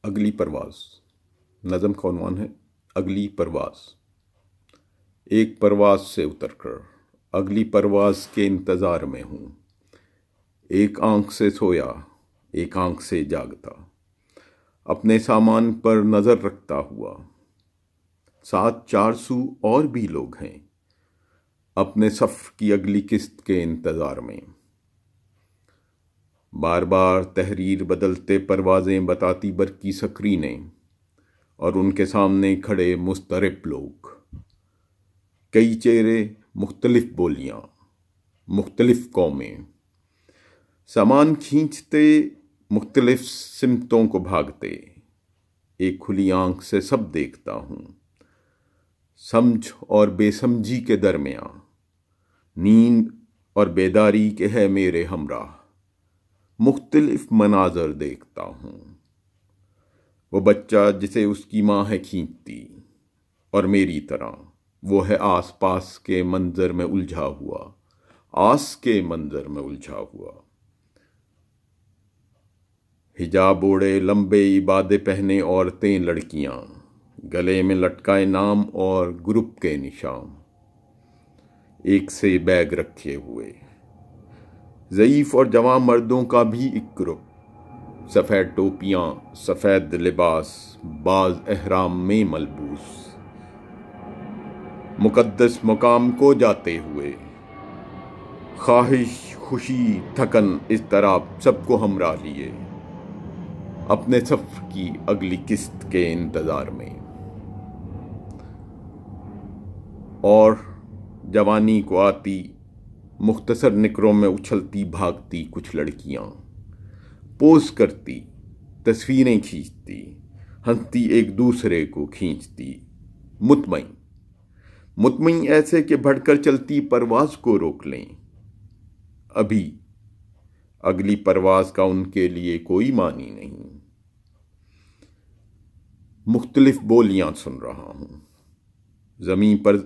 اگلی پرواز۔ نظم کا عنوان ہے اگلی پرواز۔ ایک پرواز سے اتر کر اگلی پرواز کے انتظار میں ہوں، ایک آنکھ سے سویا ایک آنکھ سے جاگتا، اپنے سامان پر نظر رکھتا ہوا۔ ساتھ 400 اور بھی لوگ ہیں اپنے سفر کی اگلی قسط کے انتظار میں۔ بار بار تحریر بدلتے پروازیں بتاتی برقی سکرینیں، اور ان کے سامنے کھڑے مضطرب لوگ۔ کئی چہرے، مختلف بولیاں، مختلف قومیں، سامان کھینچتے مختلف سمتوں کو بھاگتے۔ ایک کھلی آنکھ سے سب دیکھتا ہوں، سمجھ اور بے سمجھی کے درمیان، نیند اور بیداری کے ہے میرے ہمراہ۔ مختلف مناظر دیکھتا ہوں، وہ بچہ جسے اس کی ماں ہے کھینچتی، اور میری طرح وہ ہے آس پاس کے منظر میں الجھا ہوا، آس کے منظر میں الجھا ہوا۔ حجاب اوڑے لمبے عبادے پہنے عورتیں لڑکیاں، گلے میں لٹکائے نام اور گروپ کے نشان، ایک سے بیگ رکھے ہوئے۔ ضعیف اور جوان مردوں کا بھی ایک گروپ، سفید ٹوپیاں، سفید لباس، بعض احرام میں ملبوس، مقدس مقام کو جاتے ہوئے۔ خواہش، خوشی، تھکن، اضطراب سب کو ہمراہ لیے، اپنے سفر کی اگلی قسط کے انتظار میں۔ اور جوانی کو آتی مختصر نکروں میں اچھلتی بھاگتی کچھ لڑکیاں، پوز کرتی، تصویریں کھینچتی، ہنستی ایک دوسرے کو کھینچتی، مطمئن ایسے کہ بڑھ کر چلتی پرواز کو روک لیں۔ ابھی اگلی پرواز کا ان کے لیے کوئی معنی نہیں۔ مختلف بولیاں سن رہا ہوں، زمین پر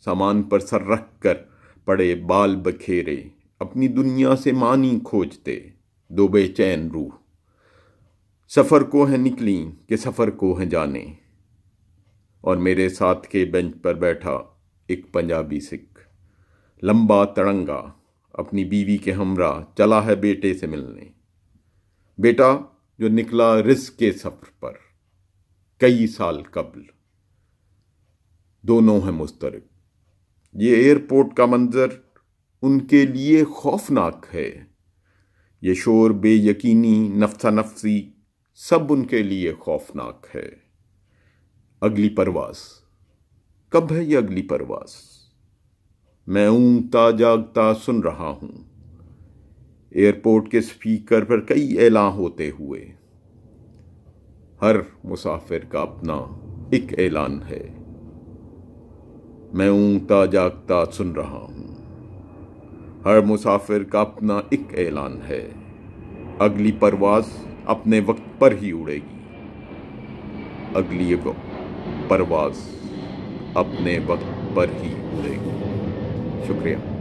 سامان پر سر رکھ کر پڑے بال بکھیرے، اپنی دنیا سے معنی کھوجتے دو بے چین روح۔ سفر کو ہے نکلیں کہ سفر کو ہے جانے، اور میرے ساتھ کے بینچ پر بیٹھا ایک پنجابی سکھ، لمبا تڑنگا، اپنی بیوی کے ہمراہ چلا ہے بیٹے سے ملنے۔ بیٹا جو نکلا رزق کے سفر پر کئی سال قبل۔ دونوں ہیں مضطرب۔ یہ ایئرپورٹ کا منظر ان کے لیے خوفناک ہے، یہ شور، بے یقینی، نفسا نفسی، سب ان کے لیے خوفناک ہے۔ اگلی پرواز کب ہے؟ یہ اگلی پرواز میں اونگتا جاگتا سن رہا ہوں، ایئرپورٹ کے سپیکر پر کئی اعلان ہوتے ہوئے۔ ہر مسافر کا اپنا ایک اعلان ہے، میں اونگتا جاگتا سن رہا ہوں۔ ہر مسافر کا اپنا ایک اعلان ہے، اگلی پرواز اپنے وقت پر ہی اڑے گی، اگلی پرواز اپنے وقت پر ہی اڑے گی۔ شکریہ۔